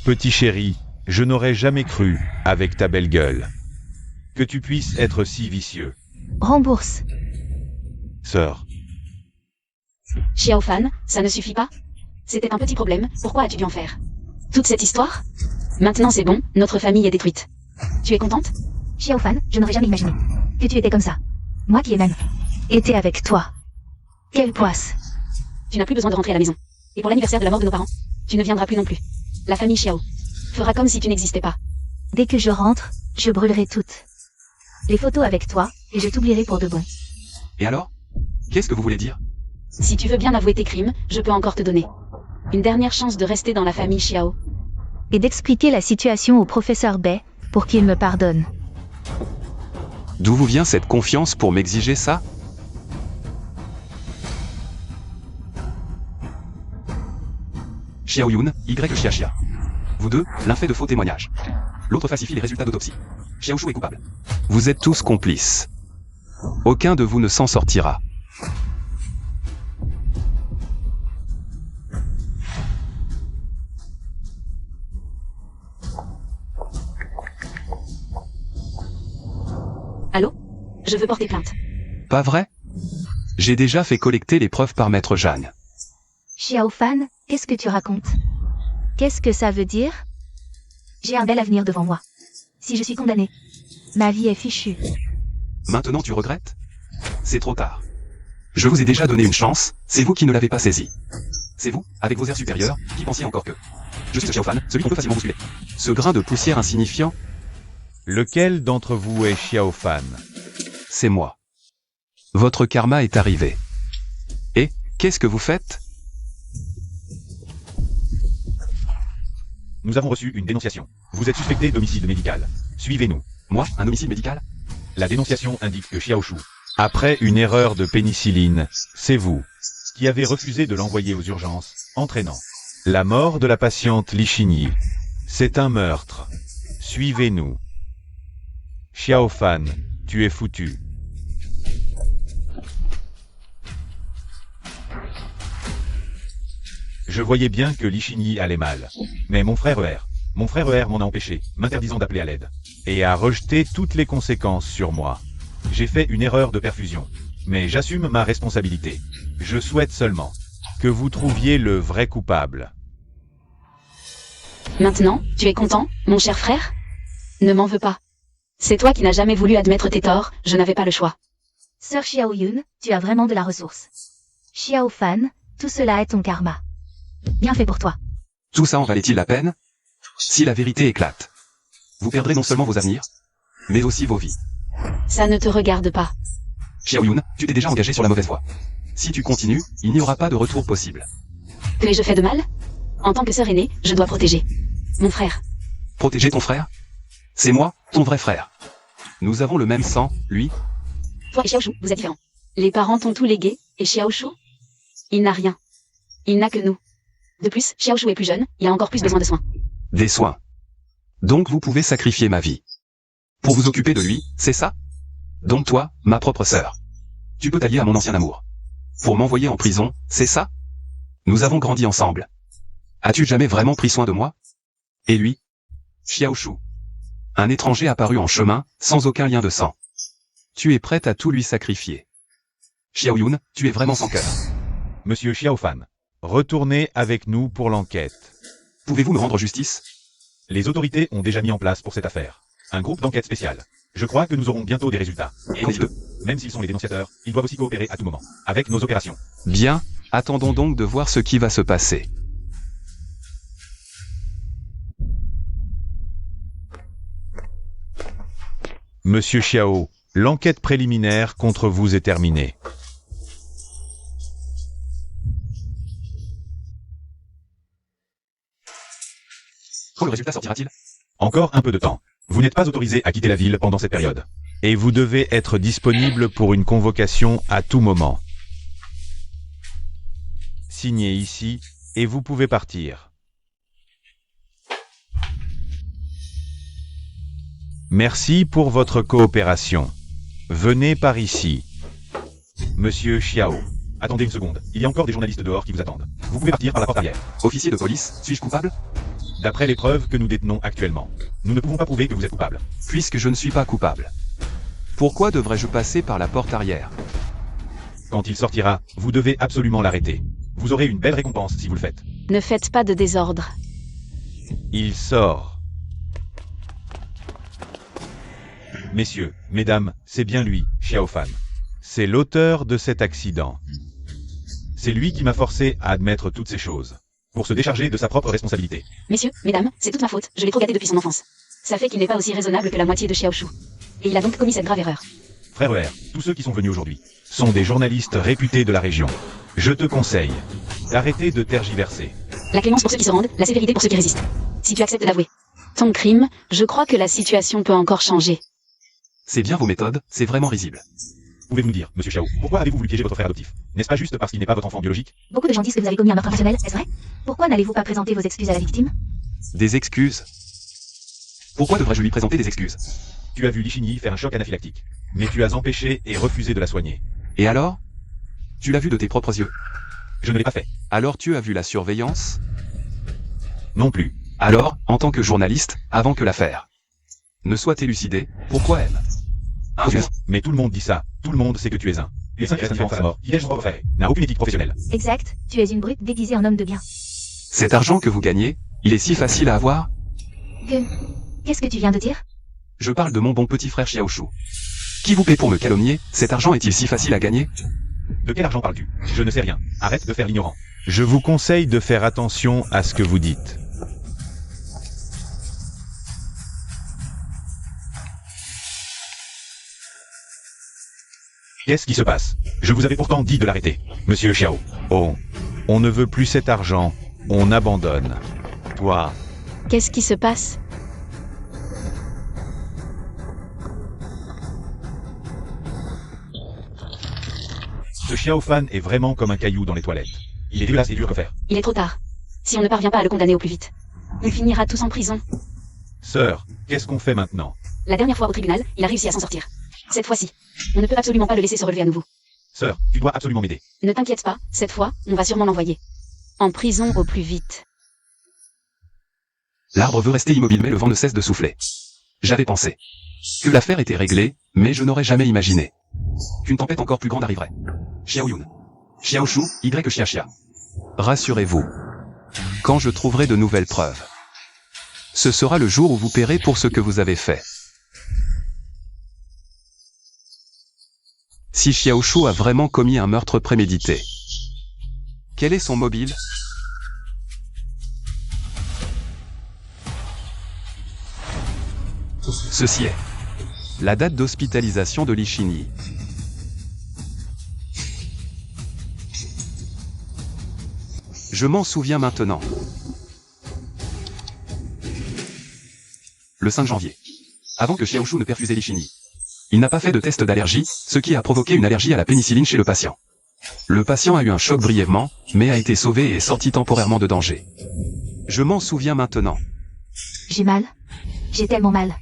[SPEAKER 3] Petit chéri, je n'aurais jamais cru, avec ta belle gueule, que tu puisses être si vicieux.
[SPEAKER 4] Rembourse.
[SPEAKER 3] Sœur,
[SPEAKER 2] Xiaofan, ça ne suffit pas? C'était un petit problème, pourquoi as-tu dû en faire? Toute cette histoire? Maintenant c'est bon, notre famille est détruite. Tu es contente?
[SPEAKER 4] Xiaofan, je n'aurais jamais imaginé que tu étais comme ça. Moi qui ai même été avec toi. Quelle poisse.
[SPEAKER 2] Tu n'as plus besoin de rentrer à la maison. Et pour l'anniversaire de la mort de nos parents, tu ne viendras plus non plus. La famille Xiao fera comme si tu n'existais pas.
[SPEAKER 4] Dès que je rentre, je brûlerai toutes les photos avec toi, et je t'oublierai pour de bon.
[SPEAKER 1] Et alors? Qu'est-ce que vous voulez dire?
[SPEAKER 2] Si tu veux bien avouer tes crimes, je peux encore te donner une dernière chance de rester dans la famille Xiao.
[SPEAKER 4] Et d'expliquer la situation au professeur Bei, pour qu'il me pardonne.
[SPEAKER 1] D'où vous vient cette confiance pour m'exiger ça? Xiaoyun, Xia. Vous deux, l'un fait de faux témoignages. L'autre falsifie les résultats d'autopsie. Xiaoshu est coupable. Vous êtes tous complices. Aucun de vous ne s'en sortira.
[SPEAKER 2] Allô? Je veux porter plainte.
[SPEAKER 1] Pas vrai? J'ai déjà fait collecter les preuves par Maître Jeanne.
[SPEAKER 4] Xiaofan, qu'est-ce que tu racontes? Qu'est-ce que ça veut dire? J'ai un bel avenir devant moi. Si je suis condamnée, ma vie est fichue.
[SPEAKER 1] Maintenant tu regrettes? C'est trop tard. Je vous ai déjà donné une chance, c'est vous qui ne l'avez pas saisie. C'est vous, avec vos airs supérieurs, qui pensiez encore que... Je suis ce Xiaofan, celui qu'on peut facilement bousculer. Ce grain de poussière insignifiant,
[SPEAKER 3] lequel d'entre vous est Xiaofan?
[SPEAKER 1] c'est moi. Votre karma est arrivé. Et, qu'est-ce que vous faites?
[SPEAKER 3] Nous avons reçu une dénonciation. Vous êtes suspecté d'homicide médical. Suivez-nous.
[SPEAKER 1] Moi, un homicide médical?
[SPEAKER 3] La dénonciation indique que Xiaoshu, après une erreur de pénicilline, c'est vous qui avez refusé de l'envoyer aux urgences, entraînant la mort de la patiente Lichigny. C'est un meurtre. Suivez-nous. Xiaofan, tu es foutu. Je voyais bien que Lichigny allait mal. Mais mon frère ER m'en a empêché, m'interdisant d'appeler à l'aide. Et a rejeté toutes les conséquences sur moi. J'ai fait une erreur de perfusion. Mais j'assume ma responsabilité. Je souhaite seulement que vous trouviez le vrai coupable.
[SPEAKER 2] Maintenant, tu es content, mon cher frère? Ne m'en veux pas. C'est toi qui n'as jamais voulu admettre tes torts, je n'avais pas le choix.
[SPEAKER 4] Sœur Xiaoyun, tu as vraiment de la ressource. Xiao Fan, tout cela est ton karma. Bien fait pour toi.
[SPEAKER 1] Tout ça en valait-il la peine? Si la vérité éclate, vous perdrez non seulement vos avenirs, mais aussi vos vies.
[SPEAKER 2] Ça ne te regarde pas.
[SPEAKER 1] Xiaoyun, tu t'es déjà engagé sur la mauvaise voie. Si tu continues, il n'y aura pas de retour possible.
[SPEAKER 2] Que ai-je fait de mal? En tant que sœur aînée, je dois protéger mon frère.
[SPEAKER 1] Protéger ton frère? C'est moi, ton vrai frère. Nous avons le même sang, lui.
[SPEAKER 2] Toi et Xiaoshu, vous êtes différents. Les parents t'ont tout légué, et Xiaoshu? Il n'a rien. Il n'a que nous. De plus, Xiaoshu est plus jeune, il a encore plus besoin de soins.
[SPEAKER 1] Des soins. Donc vous pouvez sacrifier ma vie. Pour vous occuper de lui, c'est ça? Donc toi, ma propre sœur. Tu peux t'allier à mon ancien amour. Pour m'envoyer en prison, c'est ça? Nous avons grandi ensemble. As-tu jamais vraiment pris soin de moi? Et lui? Xiaoshu. Un étranger apparu en chemin, sans aucun lien de sang. Tu es prête à tout lui sacrifier. Xiaoyun, tu es vraiment sans cœur.
[SPEAKER 3] Monsieur Xiaofan, retournez avec nous pour l'enquête.
[SPEAKER 1] Pouvez-vous me rendre justice?
[SPEAKER 3] Les autorités ont déjà mis en place pour cette affaire un groupe d'enquête spécial. Je crois que nous aurons bientôt des résultats. Et même s'ils sont les dénonciateurs, ils doivent aussi coopérer à tout moment, avec nos opérations.
[SPEAKER 1] Bien, attendons donc de voir ce qui va se passer.
[SPEAKER 3] Monsieur Xiao, l'enquête préliminaire contre vous est terminée.
[SPEAKER 1] Quand le résultat sortira-t-il?
[SPEAKER 3] Encore un peu de temps. Vous n'êtes pas autorisé à quitter la ville pendant cette période. Et vous devez être disponible pour une convocation à tout moment. Signez ici, et vous pouvez partir. Merci pour votre coopération. Venez par ici. Monsieur Xiao. Attendez une seconde, il y a encore des journalistes dehors qui vous attendent. Vous pouvez partir par la porte arrière.
[SPEAKER 1] Officier de police, suis-je coupable?
[SPEAKER 3] D'après les preuves que nous détenons actuellement, nous ne pouvons pas prouver que vous êtes coupable.
[SPEAKER 1] Puisque je ne suis pas coupable. Pourquoi devrais-je passer par la porte arrière?
[SPEAKER 3] Quand il sortira, vous devez absolument l'arrêter. Vous aurez une belle récompense si vous le faites.
[SPEAKER 2] Ne faites pas de désordre.
[SPEAKER 3] Il sort. Messieurs, mesdames, c'est bien lui, Xiaofan. C'est l'auteur de cet accident. C'est lui qui m'a forcé à admettre toutes ces choses, pour se décharger de sa propre responsabilité.
[SPEAKER 2] Messieurs, mesdames, c'est toute ma faute, je l'ai trop gâté depuis son enfance. Ça fait qu'il n'est pas aussi raisonnable que la moitié de Xiaoshu. Et il a donc commis cette grave erreur.
[SPEAKER 3] Frère ER, tous ceux qui sont venus aujourd'hui sont des journalistes réputés de la région. Je te conseille d'arrêter de tergiverser.
[SPEAKER 2] La clémence pour ceux qui se rendent, la sévérité pour ceux qui résistent. Si tu acceptes d'avouer ton crime, je crois que la situation peut encore changer.
[SPEAKER 1] C'est bien vos méthodes, c'est vraiment risible.
[SPEAKER 3] Pouvez-vous nous dire, monsieur Xiao, pourquoi avez-vous voulu piéger votre frère adoptif? N'est-ce pas juste parce qu'il n'est pas votre enfant biologique?
[SPEAKER 4] Beaucoup de gens disent que vous avez commis un meurtre intentionnel, est-ce vrai? Pourquoi n'allez-vous pas présenter vos excuses à la victime?
[SPEAKER 1] Des excuses? Pourquoi devrais-je lui présenter des excuses?
[SPEAKER 3] Tu as vu Li Xinyi faire un choc anaphylactique, mais tu as empêché et refusé de la soigner.
[SPEAKER 1] Et alors? Tu l'as vu de tes propres yeux.
[SPEAKER 3] Je ne l'ai pas fait.
[SPEAKER 1] Alors tu as vu la surveillance?
[SPEAKER 3] Non plus.
[SPEAKER 1] Alors, en tant que journaliste, avant que l'affaire ne soit élucidée, pourquoi M?
[SPEAKER 3] Mais tout le monde dit ça. Tout le monde sait que tu es un. Les 5 restes à mort. Yej Rofer n'a aucune éthique professionnelle.
[SPEAKER 4] Exact, tu es une brute déguisée en homme de bien.
[SPEAKER 1] Cet argent que vous gagnez, il est si facile à avoir?
[SPEAKER 4] Qu'est-ce que tu viens de dire?
[SPEAKER 1] Je parle de mon bon petit frère Xiaoshu. Qui vous paie pour me calomnier? Cet argent est-il si facile à gagner?
[SPEAKER 3] De quel argent parles-tu? Je ne sais rien. Arrête de faire l'ignorant. Je vous conseille de faire attention à ce que vous dites. Qu'est-ce qui se passe? Je vous avais pourtant dit de l'arrêter, monsieur Xiao. Oh, on ne veut plus cet argent, on abandonne. Toi...
[SPEAKER 2] Qu'est-ce qui se passe?
[SPEAKER 3] Ce Xiaofan est vraiment comme un caillou dans les toilettes. Il est dégueulasse et dur à faire.
[SPEAKER 2] Il est trop tard. Si on ne parvient pas à le condamner au plus vite, on finira tous en prison.
[SPEAKER 3] Sœur, qu'est-ce qu'on fait maintenant?
[SPEAKER 2] La dernière fois au tribunal, il a réussi à s'en sortir. Cette fois-ci, on ne peut absolument pas le laisser se relever à nouveau.
[SPEAKER 3] Sœur, tu dois absolument m'aider.
[SPEAKER 2] Ne t'inquiète pas, cette fois, on va sûrement l'envoyer en prison au plus vite.
[SPEAKER 1] L'arbre veut rester immobile mais le vent ne cesse de souffler. J'avais pensé que l'affaire était réglée, mais je n'aurais jamais imaginé qu'une tempête encore plus grande arriverait. Xiaoyun. Xiaoshu, Y Xia Xia. Rassurez-vous. Quand je trouverai de nouvelles preuves, Ce sera le jour où vous paierez pour ce que vous avez fait. Si Xiaoshu a vraiment commis un meurtre prémédité. Quel est son mobile? Ceci est la date d'hospitalisation de Li Xinyi. Je m'en souviens maintenant. Le 5 janvier. Avant que Xiaoshu ne perfusait Li Xinyi. Il n'a pas fait de test d'allergie, ce qui a provoqué une allergie à la pénicilline chez le patient. Le patient a eu un choc brièvement, mais a été sauvé et est sorti temporairement de danger. Je m'en souviens maintenant.
[SPEAKER 4] J'ai mal. J'ai tellement mal.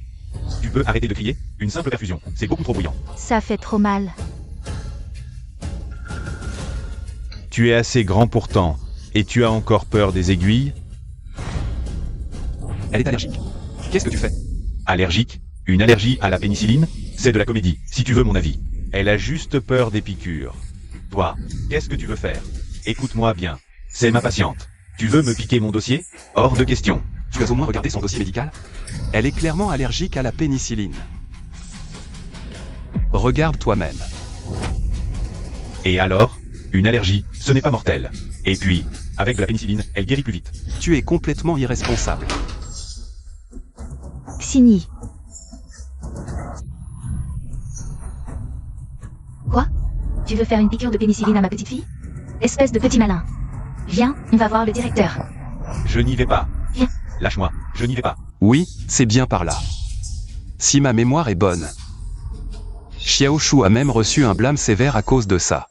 [SPEAKER 3] Tu peux arrêter de crier? Une simple perfusion, c'est beaucoup trop bruyant.
[SPEAKER 4] Ça fait trop mal.
[SPEAKER 3] Tu es assez grand pourtant, et tu as encore peur des aiguilles?
[SPEAKER 1] Elle est allergique. Qu'est-ce que tu fais?
[SPEAKER 3] Allergique? Une allergie à la pénicilline? C'est de la comédie, si tu veux mon avis. Elle a juste peur des piqûres. Toi, qu'est-ce que tu veux faire? Écoute-moi bien. C'est ma patiente. Tu veux me piquer mon dossier? Hors de question.
[SPEAKER 1] Tu as au moins regardé son dossier médical? Elle est clairement allergique à la pénicilline. Regarde toi-même.
[SPEAKER 3] Et alors? Une allergie, ce n'est pas mortel. Et puis, avec de la pénicilline, elle guérit plus vite.
[SPEAKER 1] Tu es complètement irresponsable.
[SPEAKER 4] Xinyi. Quoi? Tu veux faire une piqûre de pénicilline à ma petite fille? Espèce de petit malin. Viens, on va voir le directeur.
[SPEAKER 3] Je n'y vais pas.
[SPEAKER 4] Viens.
[SPEAKER 3] Lâche-moi, je n'y vais pas.
[SPEAKER 1] Oui, c'est bien par là. Si ma mémoire est bonne. Xiaoshu a même reçu un blâme sévère à cause de ça.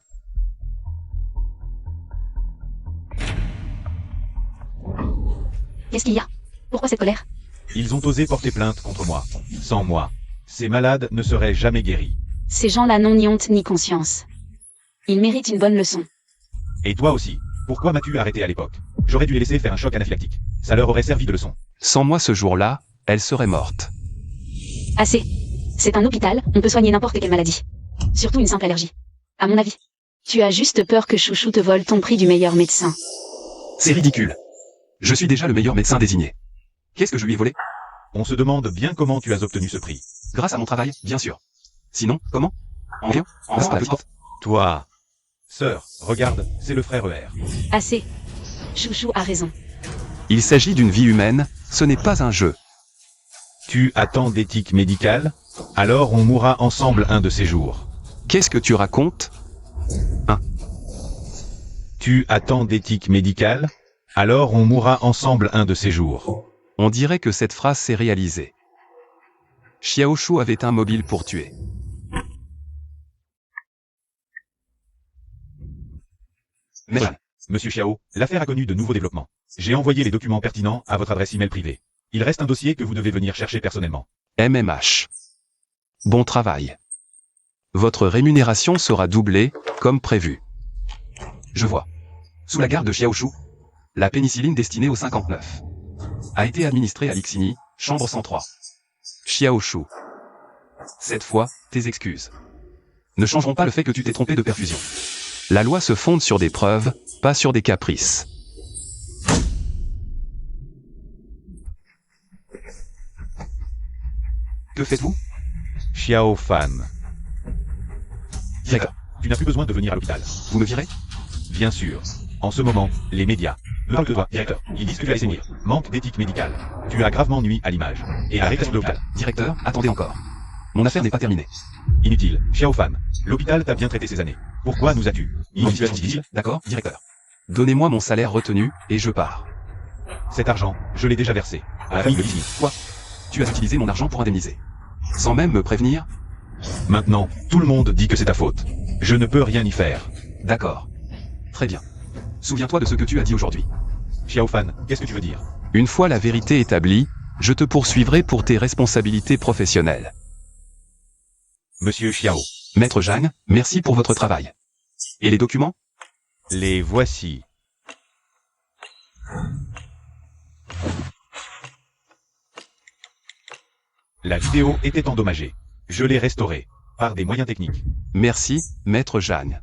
[SPEAKER 2] Qu'est-ce qu'il y a? Pourquoi cette colère?
[SPEAKER 3] Ils ont osé porter plainte contre moi. Sans moi, ces malades ne seraient jamais guéris.
[SPEAKER 2] Ces gens-là n'ont ni honte ni conscience. Ils méritent une bonne leçon.
[SPEAKER 3] Et toi aussi. Pourquoi m'as-tu arrêté à l'époque? J'aurais dû les laisser faire un choc anaphylactique. Ça leur aurait servi de leçon.
[SPEAKER 1] Sans moi ce jour-là, elle serait morte.
[SPEAKER 2] Assez. C'est un hôpital, on peut soigner n'importe quelle maladie. Surtout une simple allergie. À mon avis. Tu as juste peur que Chouchou te vole ton prix du meilleur médecin.
[SPEAKER 1] C'est ridicule. Je suis déjà le meilleur médecin désigné. Qu'est-ce que je lui ai volé?
[SPEAKER 3] On se demande bien comment tu as obtenu ce prix.
[SPEAKER 1] Grâce à mon travail, bien sûr. Sinon, comment? En rien? Grâce à la petite porte.
[SPEAKER 3] Toi. Sœur, regarde, c'est le frère ER.
[SPEAKER 2] Assez. Chouchou a raison.
[SPEAKER 1] Il s'agit d'une vie humaine, ce n'est pas un jeu.
[SPEAKER 3] Tu attends d'éthique médicale? Alors on mourra ensemble un de ces jours.
[SPEAKER 1] Qu'est-ce que tu racontes?
[SPEAKER 3] Tu attends d'éthique médicale? Alors on mourra ensemble un de ces jours.
[SPEAKER 1] On dirait que cette phrase s'est réalisée. Xiaoshu avait un mobile pour tuer. Mais
[SPEAKER 3] Monsieur Xiao, l'affaire a connu de nouveaux développements. J'ai envoyé les documents pertinents à votre adresse email privée. Il reste un dossier que vous devez venir chercher personnellement.
[SPEAKER 1] MMH. Bon travail. Votre rémunération sera doublée, comme prévu. Je vois. Sous la garde de Xiaoshu, la pénicilline destinée au 59 a été administrée à Li Xinyi, chambre 103. Xiaoshu. Cette fois, tes excuses ne changeront pas le fait que tu t'es trompé de perfusion. La loi se fonde sur des preuves, pas sur des caprices. Que faites-vous?
[SPEAKER 3] Xiao Fan.
[SPEAKER 1] Directeur,
[SPEAKER 3] Tu n'as plus besoin de venir à l'hôpital.
[SPEAKER 1] vous me virez?
[SPEAKER 3] Bien sûr. En ce moment, les médias ne parlent que de toi, directeur. Ils disent que tu as saigner. Manque d'éthique médicale. Tu as gravement nui à l'image. Et à répression de l'hôpital.
[SPEAKER 1] Directeur, attendez encore. Mon affaire n'est pas terminée.
[SPEAKER 3] Inutile. Xiao Fan. L'hôpital t'a bien traité ces années. Pourquoi nous as-tu mis en situation difficile?
[SPEAKER 1] D'accord, directeur. Donnez-moi mon salaire retenu, et je pars.
[SPEAKER 3] Cet argent, je l'ai déjà versé. À la famille de Li Xinyi.
[SPEAKER 1] Quoi? Tu as utilisé mon argent pour indemniser. Sans même me prévenir?
[SPEAKER 3] Maintenant, tout le monde dit que c'est ta faute. Je ne peux rien y faire.
[SPEAKER 1] D'accord. Très bien. Souviens-toi de ce que tu as dit aujourd'hui.
[SPEAKER 3] Xiao Fan, qu'est-ce que tu veux dire?
[SPEAKER 1] Une fois la vérité établie, je te poursuivrai pour tes responsabilités professionnelles.
[SPEAKER 3] Monsieur Xiao.
[SPEAKER 1] Maître Zhang, merci pour votre travail. Et les documents?
[SPEAKER 3] Les voici. La vidéo était endommagée. Je l'ai restaurée. Par des moyens techniques.
[SPEAKER 1] Merci, Maître Zhang.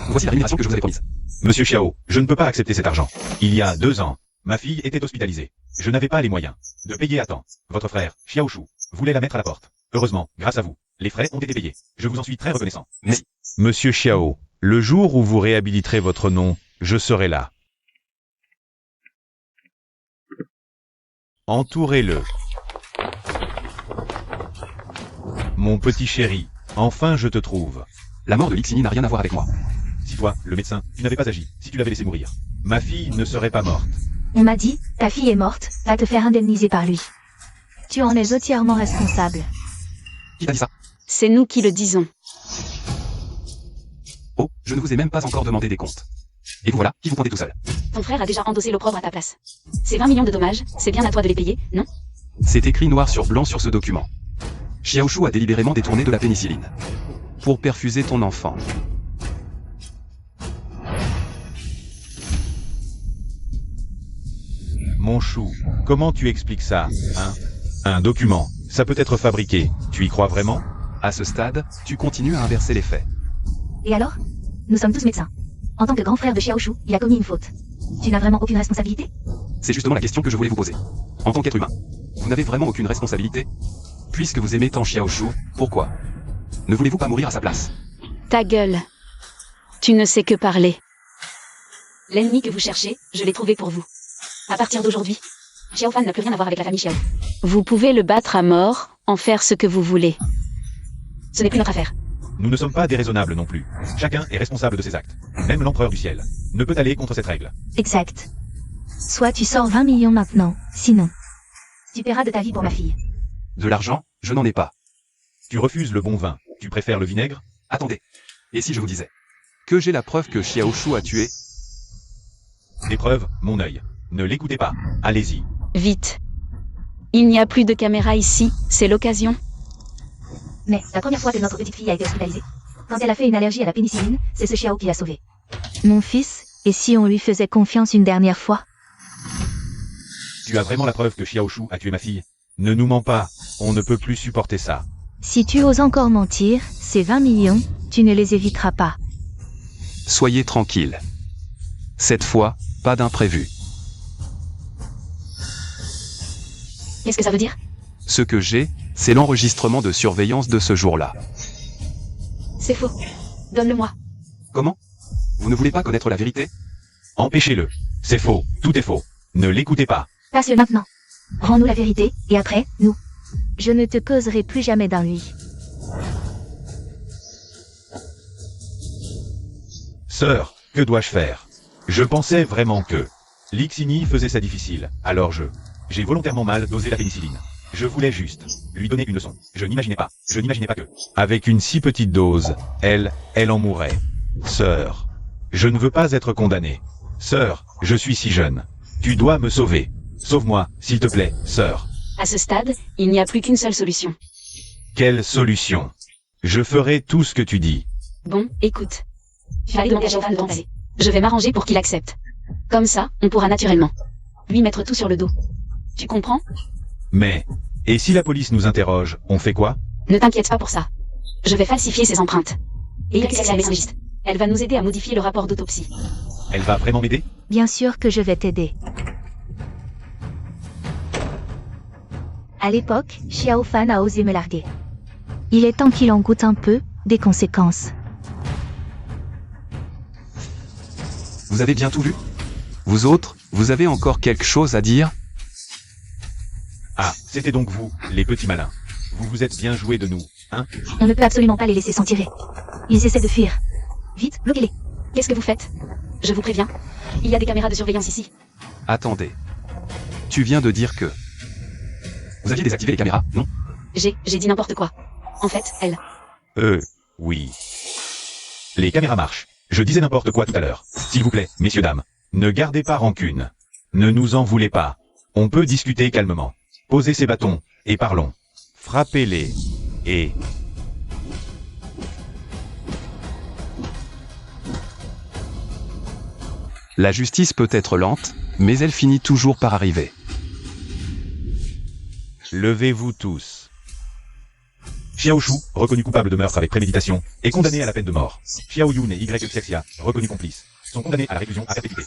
[SPEAKER 1] Voici la rémunération que je vous avais promise.
[SPEAKER 3] Monsieur Xiao, je ne peux pas accepter cet argent. Il y a 2 ans, Ma fille était hospitalisée. Je n'avais pas les moyens de payer à temps. Votre frère, Xiaoshu, voulait la mettre à la porte. Heureusement, grâce à vous, les frais ont été payés. Je vous en suis très reconnaissant.
[SPEAKER 1] Merci.
[SPEAKER 3] Monsieur Xiao, le jour où vous réhabiliterez votre nom, je serai là. Entourez-le. Mon petit chéri, enfin je te trouve.
[SPEAKER 1] La mort de Lixini n'a rien à voir avec moi.
[SPEAKER 3] Si toi, le médecin, tu n'avais pas agi, si tu l'avais laissé mourir, ma fille ne serait pas morte.
[SPEAKER 4] On m'a dit, ta fille est morte, va te faire indemniser par lui. Tu en es entièrement responsable.
[SPEAKER 1] Qui t'a dit ça?
[SPEAKER 2] C'est nous qui le disons.
[SPEAKER 1] Oh, je ne vous ai même pas encore demandé des comptes. Et vous voilà, qui vous comptez tout seul.
[SPEAKER 2] Ton frère a déjà endossé l'opprobre à ta place. Ces 20 millions de dommages, c'est bien à toi de les payer, non?
[SPEAKER 1] C'est écrit noir sur blanc sur ce document. Xiaoshu a délibérément détourné de la pénicilline. Pour perfuser ton enfant.
[SPEAKER 3] Mon chou, comment tu expliques ça, hein? Un document, ça peut être fabriqué, tu y crois vraiment?
[SPEAKER 1] À ce stade, tu continues à inverser les faits.
[SPEAKER 4] Et alors? Nous sommes tous médecins. En tant que grand frère de Xiaoshu, il a commis une faute. Tu n'as vraiment aucune responsabilité?
[SPEAKER 1] C'est justement la question que je voulais vous poser. En tant qu'être humain, vous n'avez vraiment aucune responsabilité? Puisque vous aimez tant Xiaoshu, pourquoi ne voulez-vous pas mourir à sa place?
[SPEAKER 2] Ta gueule. Tu ne sais que parler. L'ennemi que vous cherchez, je l'ai trouvé pour vous. À partir d'aujourd'hui, Xiaofan n'a plus rien à voir avec la famille Xiao. Vous pouvez le battre à mort, en faire ce que vous voulez. Ce n'est plus notre affaire.
[SPEAKER 3] Nous ne sommes pas déraisonnables non plus. Chacun est responsable de ses actes. Même l'empereur du ciel ne peut aller contre cette règle.
[SPEAKER 4] Exact. Soit tu sors 20 millions maintenant, sinon. Tu paieras de ta vie pour ma fille.
[SPEAKER 1] De l'argent, je n'en ai pas.
[SPEAKER 3] Tu refuses le bon vin, tu préfères le vinaigre?
[SPEAKER 1] Attendez. Et si je vous disais que j'ai la preuve que Xiaoshu a tué?
[SPEAKER 3] Des preuves, mon œil. Ne l'écoutez pas. Allez-y.
[SPEAKER 2] Vite. Il n'y a plus de caméra ici, c'est l'occasion.
[SPEAKER 4] Mais la première fois que notre petite fille a été hospitalisée, quand elle a fait une allergie à la pénicilline, c'est ce Xiao qui l'a sauvée. Mon fils, et si on lui faisait confiance une dernière fois?
[SPEAKER 3] Tu as vraiment la preuve que Xiaoshu a tué ma fille? Ne nous mens pas, on ne peut plus supporter ça.
[SPEAKER 4] Si tu oses encore mentir, ces 20 millions, tu ne les éviteras pas.
[SPEAKER 1] Soyez tranquille. Cette fois, pas d'imprévu.
[SPEAKER 2] Qu'est-ce que ça veut dire?
[SPEAKER 1] Ce que j'ai, c'est l'enregistrement de surveillance de ce jour-là.
[SPEAKER 2] C'est faux. Donne-le-moi.
[SPEAKER 1] Comment? Vous ne voulez pas connaître la vérité?
[SPEAKER 3] Empêchez-le. C'est faux, tout est faux. Ne l'écoutez pas.
[SPEAKER 4] Passe-le maintenant. Rends-nous la vérité, et après, nous. Je ne te causerai plus jamais d'un lui.
[SPEAKER 3] Sœur, que dois-je faire? Je pensais vraiment que Lixini faisait ça difficile, alors j'ai volontairement mal dosé la pénicilline. Je voulais juste lui donner une leçon. Je n'imaginais pas que, avec une si petite dose, elle en mourrait. Sœur, je ne veux pas être condamné. Sœur, je suis si jeune. Tu dois me sauver. Sauve-moi, s'il te plaît, sœur.
[SPEAKER 2] À ce stade, il n'y a plus qu'une seule solution.
[SPEAKER 3] Quelle solution? Je ferai tout ce que tu dis.
[SPEAKER 2] Bon, écoute. Fallait demander à Xiaofan de t'en aller. Je vais m'arranger pour qu'il accepte. Comme ça, on pourra naturellement lui mettre tout sur le dos. Tu comprends?
[SPEAKER 3] Mais, et si la police nous interroge, on fait quoi?
[SPEAKER 2] Ne t'inquiète pas pour ça. Je vais falsifier ses empreintes. Et Ilexia est la messagiste. Elle va nous aider à modifier le rapport d'autopsie.
[SPEAKER 3] Elle va vraiment m'aider?
[SPEAKER 4] Bien sûr que je vais t'aider. À l'époque, Xiaofan a osé me larguer. Il est temps qu'il en goûte un peu, des conséquences.
[SPEAKER 1] Vous avez bien tout vu? Vous autres, vous avez encore quelque chose à dire?
[SPEAKER 3] Ah, c'était donc vous, les petits malins. Vous vous êtes bien joués de nous, hein?
[SPEAKER 4] On ne peut absolument pas les laisser s'en tirer. Ils essaient de fuir. Vite, bloquez-les.
[SPEAKER 2] Qu'est-ce que vous faites? Je vous préviens. Il y a des caméras de surveillance ici.
[SPEAKER 1] Attendez. Tu viens de dire que vous aviez désactivé les caméras, non?
[SPEAKER 2] J'ai dit n'importe quoi. En fait, elle.
[SPEAKER 3] Oui. Les caméras marchent. Je disais n'importe quoi tout à l'heure. S'il vous plaît, messieurs dames, ne gardez pas rancune. Ne nous en voulez pas. On peut discuter calmement. Posez ces bâtons, et parlons. Frappez-les, et...
[SPEAKER 1] La justice peut être lente, mais elle finit toujours par arriver.
[SPEAKER 3] Levez-vous tous. Xiaoshu, reconnu coupable de meurtre avec préméditation, est condamné à la peine de mort. Xiao Yun et Y Xexia, reconnus complices, sont condamnés à la réclusion à perpétuité.